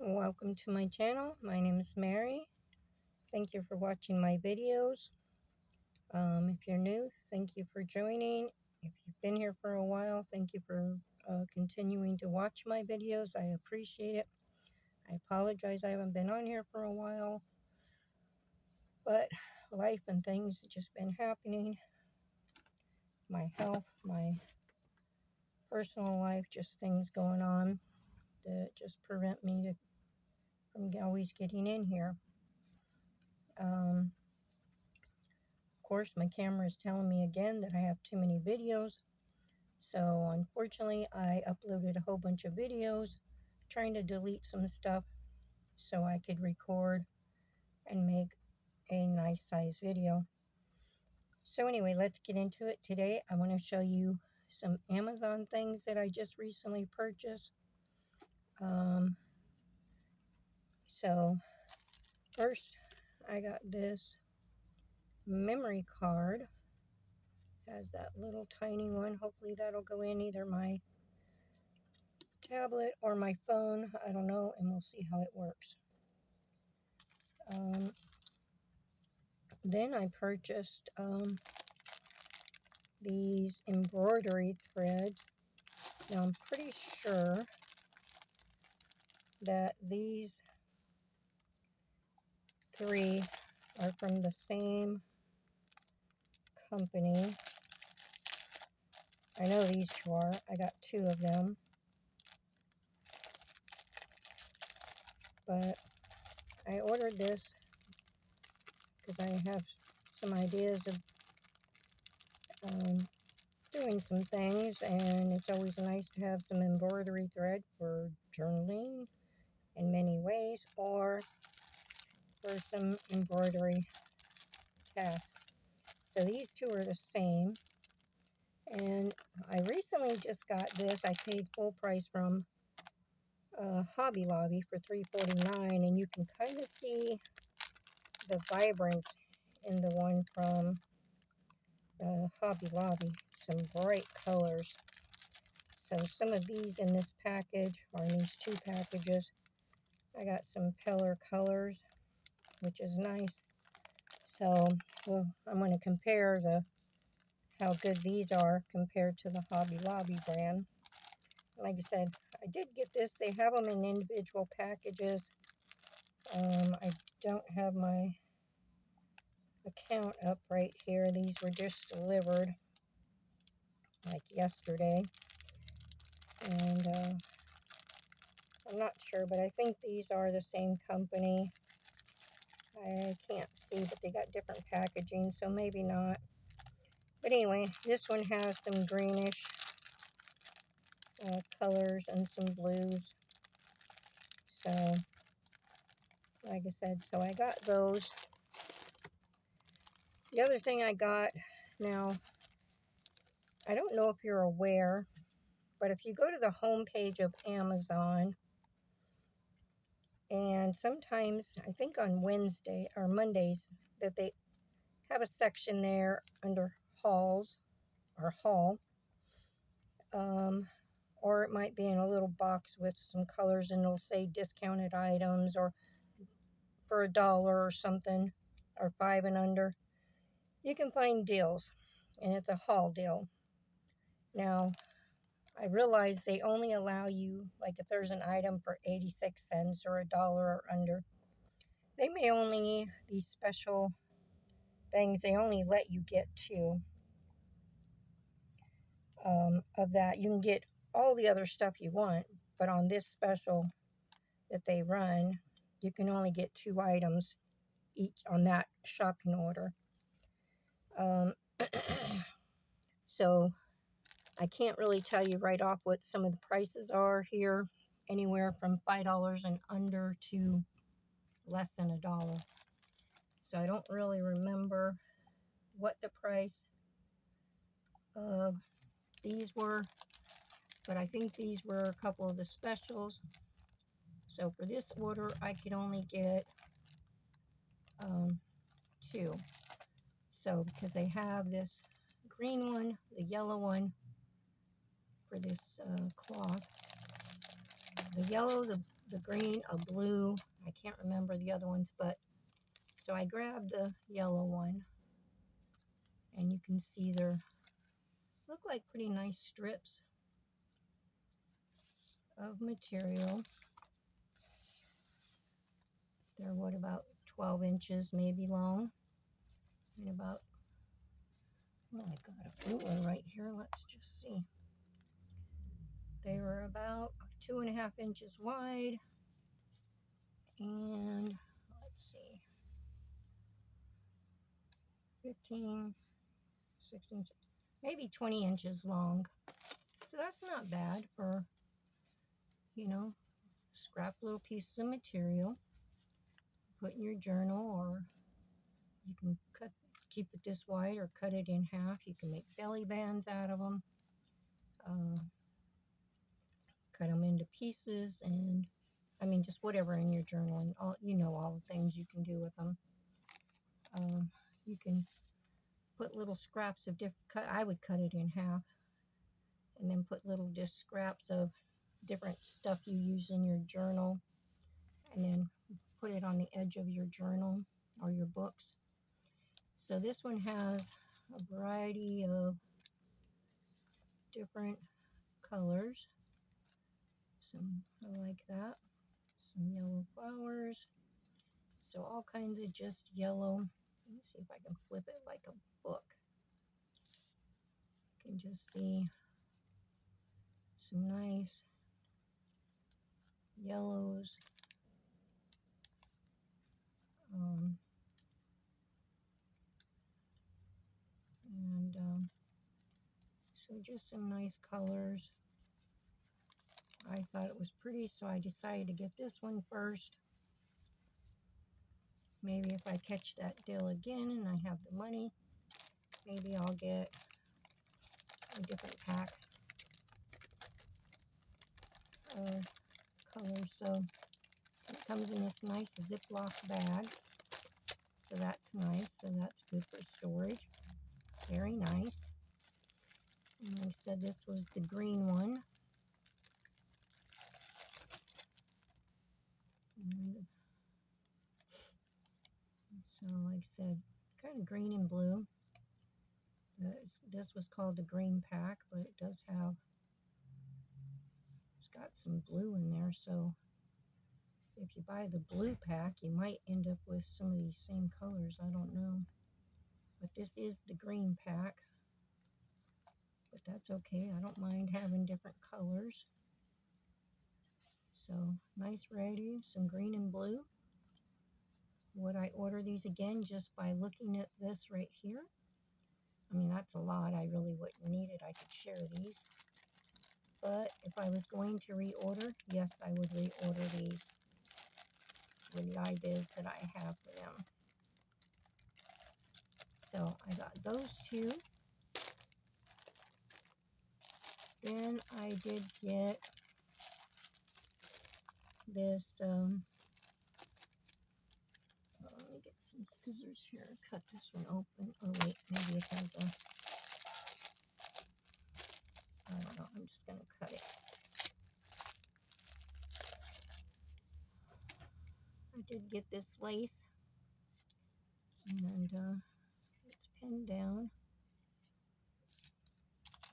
Welcome to my channel. My name is Mary. Thank you for watching my videos. If you're new, thank you for joining. If you've been here for a while, thank you for continuing to watch my videos. I appreciate it. I apologize I haven't been on here for a while, but life and things have just been happening. My health, my personal life, just things going on that just prevent me from always getting in here. Of course, my camera is telling me again that I have too many videos. So unfortunately, I uploaded a whole bunch of videos trying to delete some stuff so I could record and make a nice size video. So anyway, let's get into it. Today, I want to show you some Amazon things that I just recently purchased. So first, I got this memory card. Has that little tiny one. Hopefully that'll go in either my tablet or my phone. I don't know, and we'll see how it works. Then I purchased these embroidery threads. Now I'm pretty sure that these three are from the same company. I know these two are. I got two of them. But I ordered this because I have some ideas of doing some things, and it's always nice to have some embroidery thread for journaling in many ways, or for some embroidery tasks. So these two are the same, and I recently just got this. I paid full price from Hobby Lobby for $3.49, and you can kind of see the vibrance in the one from Hobby Lobby. Some bright colors. So some of these in this package, or in these two packages, I got some Peller colors, which is nice. So I'm going to compare how good these are compared to the Hobby Lobby brand. Like I said, I did get this. They have them in individual packages. I don't have my account up right here. These were just delivered like yesterday. And I'm not sure, but I think these are the same company. I can't see, but they got different packaging, so maybe not. But anyway, this one has some greenish colors and some blues. So, like I said, so I got those. The other thing I got, now, I don't know if you're aware, but if you go to the home page of Amazon, and sometimes, I think on Wednesday or Mondays, that they have a section there under hauls or haul, or it might be in a little box with some colors and it'll say discounted items or for $1 or something, or 5 and under. You can find deals, and it's a haul deal. Now, I realize they only allow you, like if there's an item for 86 cents or $1 or under, they may only, these special things, they only let you get two of that. You can get all the other stuff you want, but on this special that they run, you can only get 2 items each on that shopping order. So I can't really tell you right off what some of the prices are here, anywhere from $5 and under to less than $1. So I don't really remember what the price of these were, but I think these were a couple of the specials. So for this order, I could only get 2. So because they have this green one, the yellow one for this cloth. The yellow, the the green, a blue. I can't remember the other ones, but so I grabbed the yellow one, and you can see they're look like pretty nice strips of material. They're what, about 12 inches maybe long, and about, well, I got a ruler right here. Let's just see. They were about 2.5 inches wide, and let's see, 15, 16, maybe 20 inches long. So that's not bad for, you know, scrap little pieces of material, put in your journal, or you can keep it this wide or cut it in half. You can make belly bands out of them, cut them into pieces, and I mean, just whatever in your journal, and all, you know, all the things you can do with them. You can put little scraps of different, I would cut it in half, and then put little just scraps of different stuff you use in your journal, and then put it on the edge of your journal or your books. So this one has a variety of different colors. Some, I like that. Some yellow flowers. So all kinds of just yellow. Let me see if I can flip it like a book. You can just see some nice yellows. So just some nice colors. I thought it was pretty, so I decided to get this one first. Maybe if I catch that deal again and I have the money, maybe I'll get a different pack of colors. So it comes in this nice Ziploc bag. So that's nice. So that's good for storage. Very nice. And like I said, this was the green one. And so like I said, kind of green and blue. This was called the green pack, but it does have, it's got some blue in there. So if you buy the blue pack, you might end up with some of these same colors. I don't know. But this is the green pack. But that's okay. I don't mind having different colors. So nice variety, some green and blue. Would I order these again just by looking at this right here? I mean, that's a lot. I really wouldn't need it. I could share these. But if I was going to reorder, yes, I would reorder these with the ideas that I have for them. So I got those two. Then I did get this, let me get some scissors here, cut this one open. Oh wait, maybe it has a, I don't know, I'm just going to cut it. I did get this lace, and it's pinned down.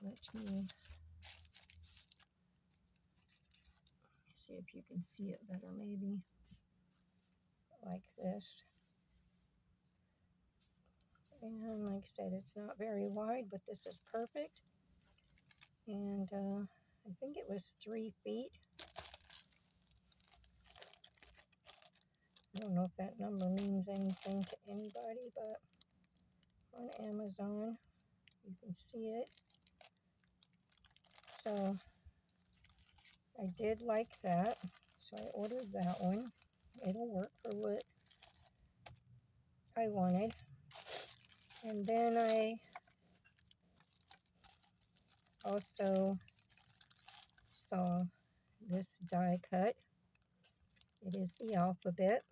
Let me see if you can see it better, maybe like this. And like I said, it's not very wide, but this is perfect. And I think it was 3 feet. I don't know if that number means anything to anybody, but on Amazon, you can see it. So I did like that, so I ordered that one. It'll work for what I wanted. And then I also saw this die cut. It is the alphabet.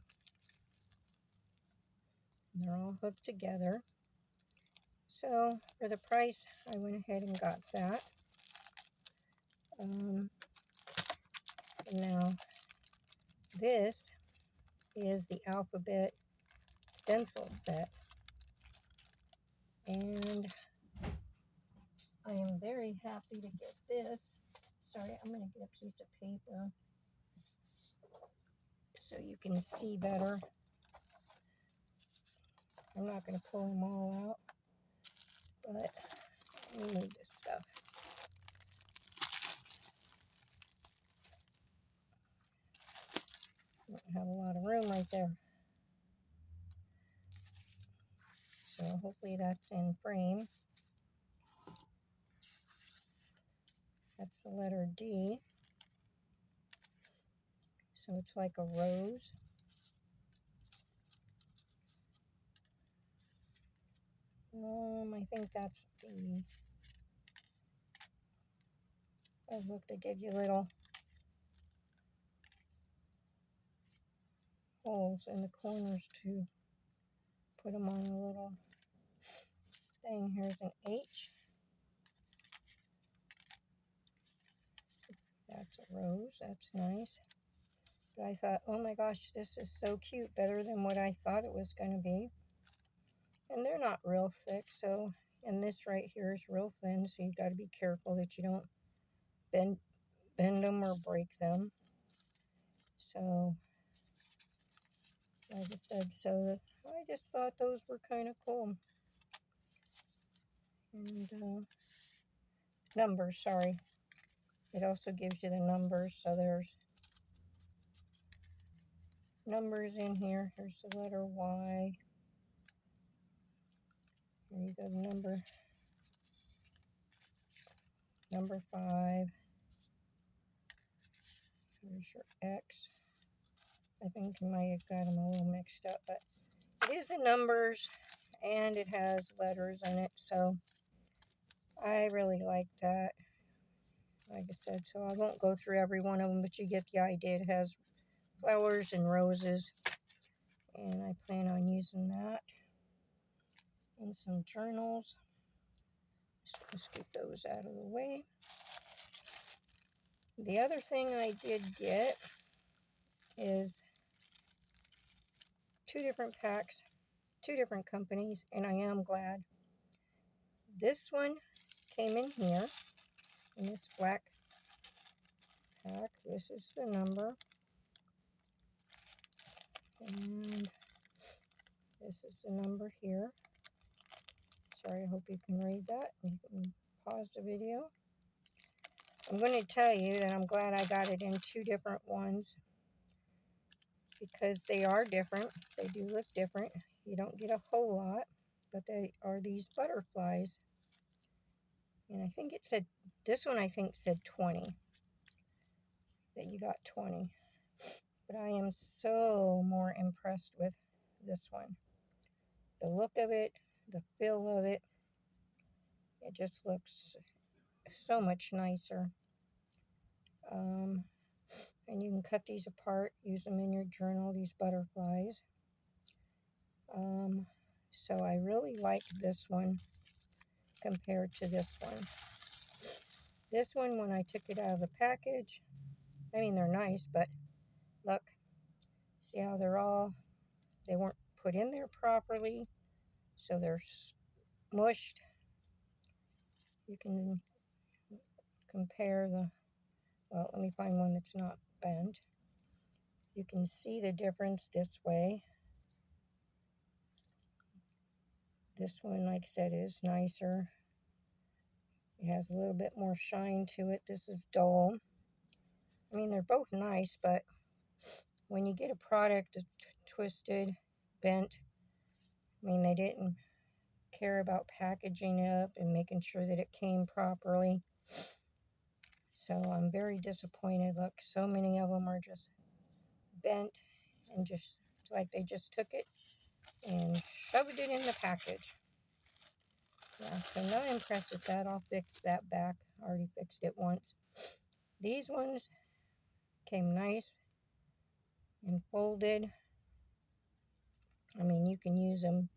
They're all hooked together. So for the price, I went ahead and got that. Now This is the alphabet stencil set, and I am very happy to get this. Sorry, I'm going to get a piece of paper so you can see better. I'm not going to pull them all out, but let me move this stuff. I don't have a lot of room right there. So hopefully that's in frame. That's the letter D. So it's like a rose. I think that's the, look, they give you little holes in the corners to put them on a little thing. Here's an H. That's a rose. That's nice. But I thought, oh my gosh, this is so cute. Better than what I thought it was going to be. And they're not real thick. So, and this right here is real thin. So you got to be careful that you don't bend them or break them. So, like I said, so I just thought those were kind of cool. And numbers, sorry. It also gives you the numbers. So there's numbers in here. Here's the letter Y. Here you go, number 5. Here's your X. I think I might have got them a little mixed up, but it is in numbers and it has letters in it. So I really like that. Like I said, so I won't go through every one of them, but you get the idea. It has flowers and roses, and I plan on using that in some journals. So let's get those out of the way. The other thing I did get is 2 different packs, 2 different companies, and I am glad. This one came in here in this black pack. This is the number, and this is the number here. Sorry, I hope you can read that. You can pause the video. I'm going to tell you that I'm glad I got it in 2 different ones because they are different. They do look different. You don't get a whole lot, but they are these butterflies. And I think it said, this one I think said 20, that you got 20. But I am so more impressed with this one. The look of it, the feel of it, it just looks so much nicer. And you can cut these apart, use them in your journal, these butterflies. So I really like this one compared to this one. This one, when I took it out of the package, I mean, they're nice, but look, see how they weren't put in there properly, so they're smushed. You can compare well, let me find one that's not bent. You can see the difference this way. This one, like I said, is nicer. It has a little bit more shine to it. This is dull. I mean, they're both nice, but when you get a product that's twisted, bent, I mean, they didn't care about packaging it up and making sure that it came properly. So I'm very disappointed. Look, so many of them are just bent and just, it's like they just took it and shoved it in the package. Yeah, so not impressed with that. I'll fix that back. I already fixed it once. These ones came nice and folded. I mean, you can use them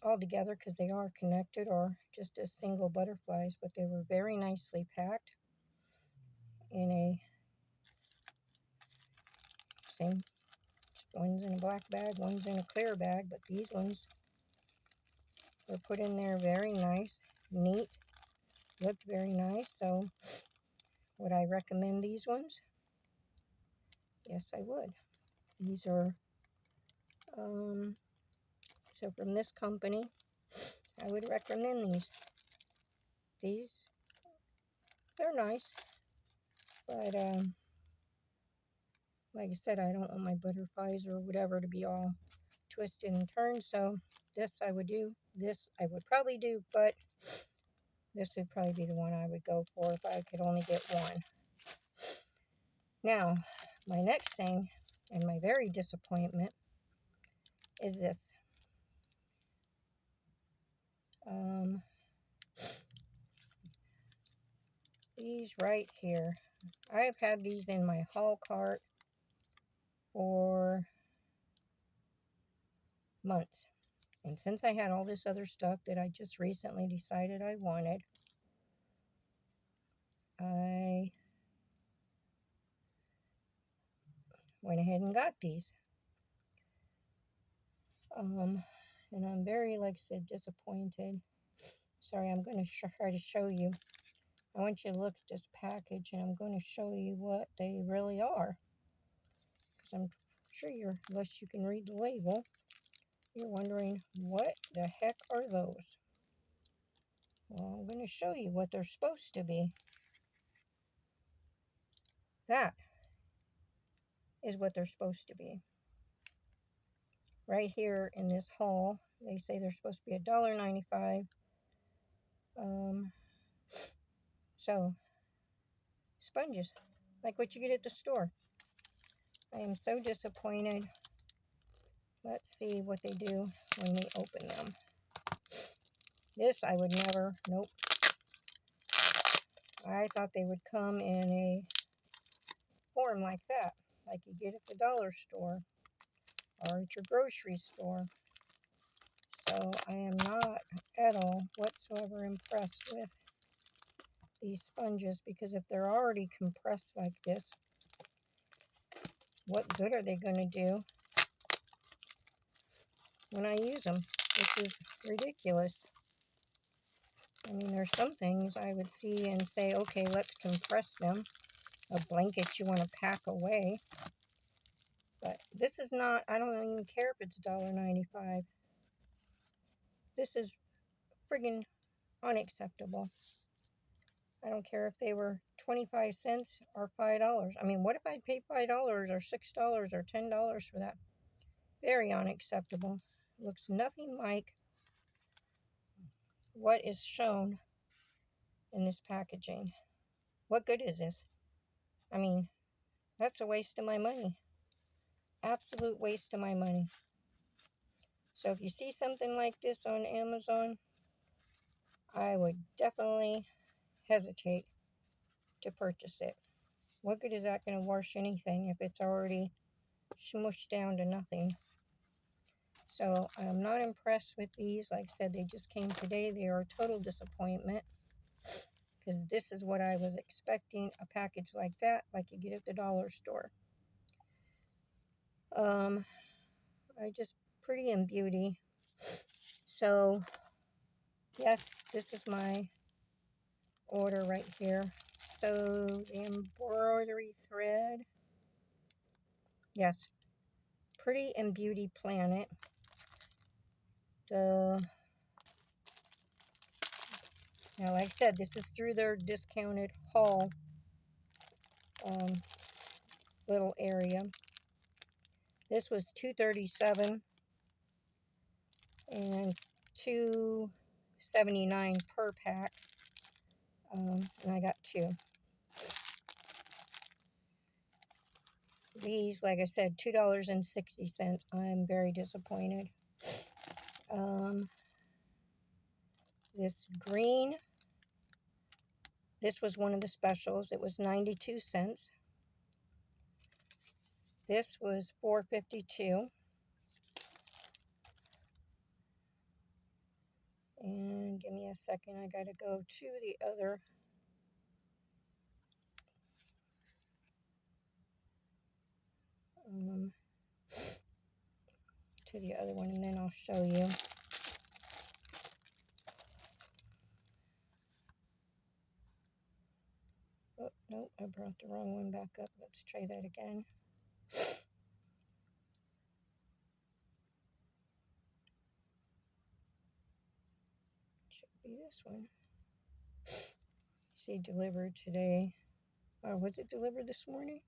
all together because they are connected, or just as single butterflies, but they were very nicely packed in a Same, one's in a black bag, one's in a clear bag, but these ones were put in there very nice, neat, looked very nice. So would I recommend these ones? Yes, I would. These are, so from this company, I would recommend these. These, they're nice, but like I said, I don't want my butterflies or whatever to be all twisted and turned, so this I would do. This I would probably do, but this would probably be the one I would go for if I could only get one. Now, my next thing, and my very disappointment, is this. These right here. I've had these in my haul cart for months. And since I had all this other stuff that I just recently decided I wanted, I went ahead and got these. And I'm very, like I said, disappointed. Sorry, I'm going to try to show you. I want you to look at this package, and I'm going to show you what they really are. Because I'm sure unless you can read the label, you're wondering, what the heck are those? Well, I'm going to show you what they're supposed to be. That is what they're supposed to be. Right here in this haul, they say they're supposed to be $1.95. So, sponges, like what you get at the store. I am so disappointed. Let's see what they do when we open them. This I would never, nope. I thought they would come in a form like that, like you get at the dollar store or at your grocery store. So I am not at all whatsoever impressed with these sponges, because if they're already compressed like this, what good are they going to do when I use them? This is ridiculous. I mean, there's some things I would see and say, okay, let's compress them. A blanket you want to pack away. But this is not, I don't even care if it's $1.95. This is friggin' unacceptable. I don't care if they were 25 cents or $5. I mean, what if I paid $5 or $6 or $10 for that? Very unacceptable. Looks nothing like what is shown in this packaging. What good is this? I mean, that's a waste of my money. Absolute waste of my money. So if you see something like this on Amazon, I would definitely hesitate to purchase it. What good is that going to wash anything if it's already smushed down to nothing? So I'm not impressed with these. Like I said, they just came today. They are a total disappointment, because this is what I was expecting, a package like that, like you get at the dollar store. I just, pretty and beauty. So yes, this is my order right here. So the embroidery thread, yes, Pretty and Beauty Planet. Now, like I said, this is through their discounted haul little area. This was $2.37 and $2.79 per pack, and I got two. These, like I said, $2.60. I'm very disappointed. This green, this was one of the specials. It was 92 cents. This was $4.52. And give me a second, I gotta go to the other. to the other one, and then I'll show you. Oh, nope, I brought the wrong one back up. Let's try that again. Should be this one. See, delivered today. Or was it delivered this morning?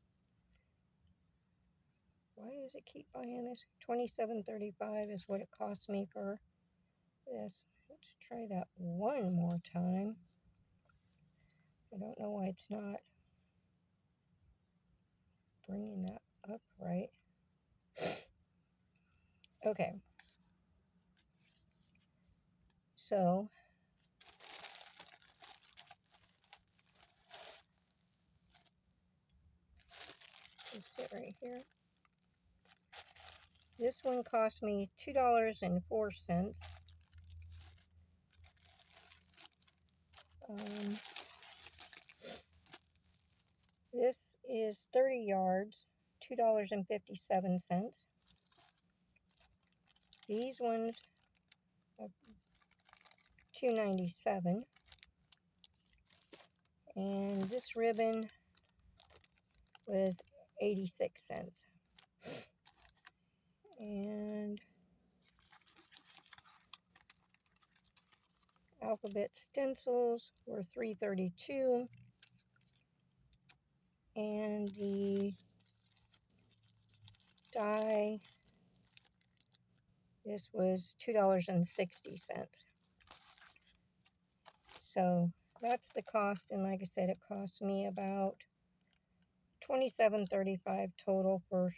Why does it keep buying this? $27.35 is what it cost me for this. Let's try that one more time. I don't know why it's not bringing that up right. Okay. So, let's sit right here. This one cost me $2.04. This is 30 yards, $2.57. These ones are $2.97. And this ribbon was 86 cents. And alphabet stencils were $3.32. And the die, this was $2.60. So that's the cost, and like I said, it cost me about $27.35 total for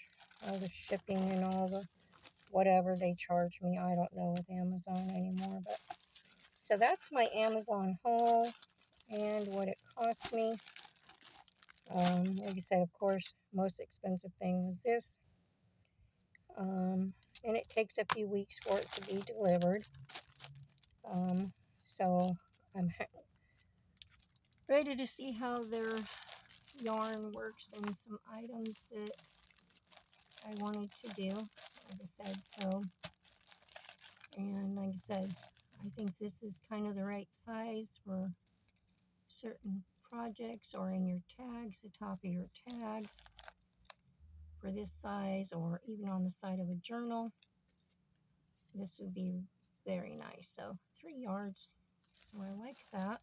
all the shipping and all the whatever they charge me. I don't know with Amazon anymore, but so that's my Amazon haul and what it cost me. Like I said, of course, most expensive thing was this. And it takes a few weeks for it to be delivered. So I'm ready to see how their yarn works and some items that I wanted to do, like I said. So, and like I said, I think this is kind of the right size for certain projects or in your tags, the top of your tags for this size, or even on the side of a journal. This would be very nice. So 3 yards. So I like that.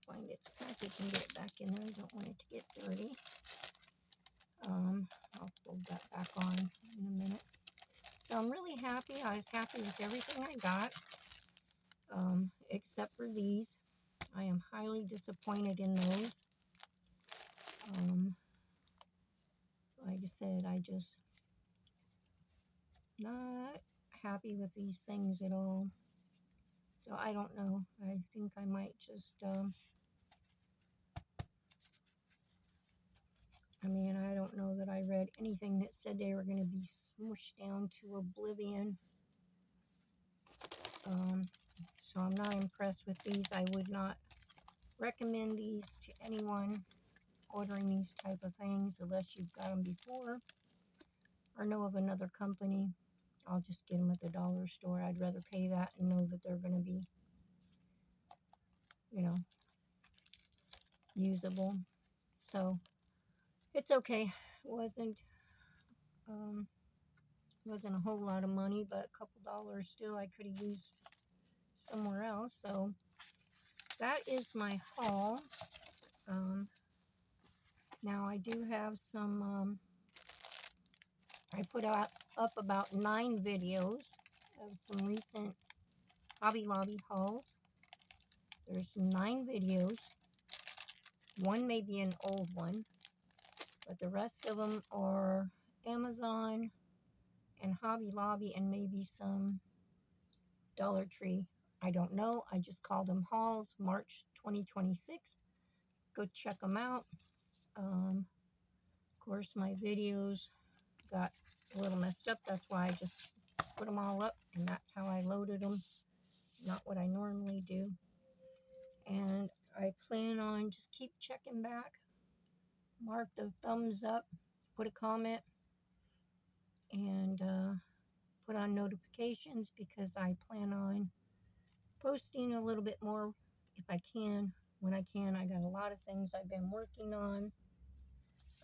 Find its package and get it back in there. I don't want it to get dirty. I'll fold that back on in a minute. So I'm really happy. I was happy with everything I got, except for these. I am highly disappointed in those. Like I said, I just not happy with these things at all. So I don't know. I think I might just, I don't know that I read anything that said they were going to be smushed down to oblivion. So I'm not impressed with these. I would not recommend these to anyone ordering these type of things unless you've got them before or know of another company. I'll just get them at the dollar store. I'd rather pay that and know that they're going to be, usable. So it's okay. Wasn't a whole lot of money, but a couple dollars still I could have used somewhere else. So that is my haul. Now I do have some, I put up about 9 videos of some recent Hobby Lobby hauls. There's 9 videos. One may be an old one, but the rest of them are Amazon and Hobby Lobby and maybe some Dollar Tree. I don't know. I just called them hauls, March 2026. Go check them out. Of course, my videos got a little messed up. That's why I just put them all up, and that's how I loaded them. Not what I normally do. And I plan on just keep checking back. Mark the thumbs up. Put a comment. and put on notifications, because I plan on posting a little bit more if I can, when I can. I got a lot of things I've been working on.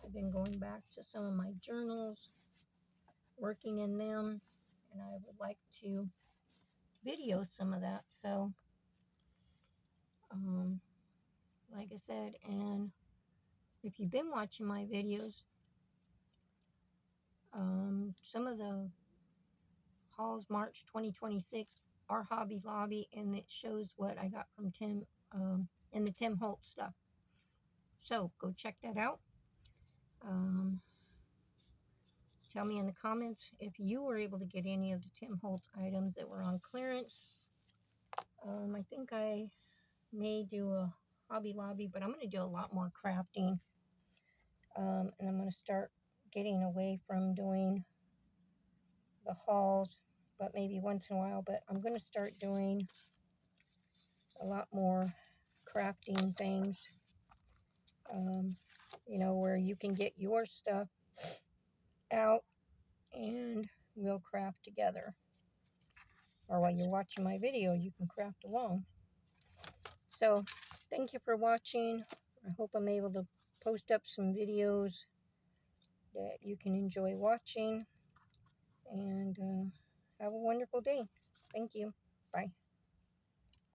I've been going back to some of my journals, working in them, and I would like to video some of that. So, like I said, and if you've been watching my videos, some of the hauls March 2026 are Hobby Lobby, and it shows what I got from Tim, and the Tim Holtz stuff. So go check that out. Tell me in the comments if you were able to get any of the Tim Holtz items that were on clearance. I think I may do a Hobby Lobby, but I'm going to do a lot more crafting. And I'm going to start getting away from doing the hauls, but maybe once in a while. But I'm going to start doing a lot more crafting things, where you can get your stuff out and we'll craft together. Or while you're watching my video, you can craft along. So, thank you for watching. I hope I'm able to post up some videos that you can enjoy watching. And have a wonderful day. Thank you. Bye.